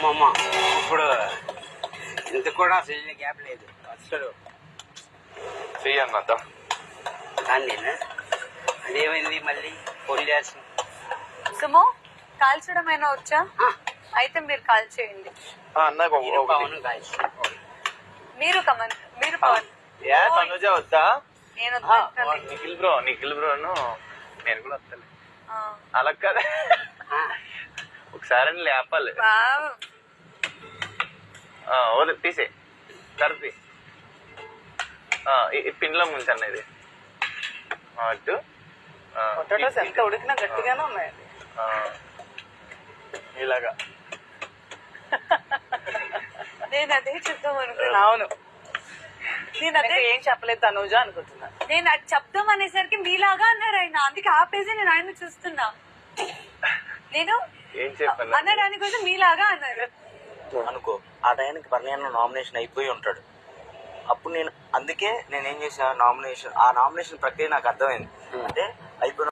అమ్మమ్మ ఇప్పుడు ఇంత కూడా అసలు గ్యాప్ లేదు అసలు చెయ్యన్నదా కానీ అదేమైంది మళ్ళీ ఫోన్ చేసి సుమో కాల్చడం అయినా వచ్చా? అయితే మీరు కాల్ చేయండి. అన్నకు పవన్ కాల్చి మీరు కమన్, మీరు పవన్. ఏ తనుజ వద్దా? నేను వద్దంటాను. నిఖిల్ బ్రోను నేను కూడా వస్తలే. అలా కదా ఒకసారి లేపాలి. వావ్. వద్దు తీసే తరపి పిన్లో ముంచండి ఇది అటు పొటాటోస్ ఎంత ఉడికినా గట్టిగానే ఉన్నాయండి. ఇలాగా నేను అదే చెప్దాం అనుకున్నా. అవును, నేను అదే ఏం చెప్పలేదు తనుజ అనుకుంటున్నా. నేను అది చెప్దాం అనేసరికి మీలాగా అన్నారు ఆయన. అందుకే ఆపేసి నేను ఆయన చూస్తున్నా. నేను ఏం చెప్పాను అన్నదాని కోసం మీలాగా అన్నారు అనుకో. ఆ టైంకి బర్నియన్ నామినేషన్ అయిపోయి ఉంటాడు. అప్పుడు నేను అందుకే నేనేం చేసా, ఆ నామినేషన్ ప్రక్రియ నాకు అర్థమైంది. అంటే అయిపోయిన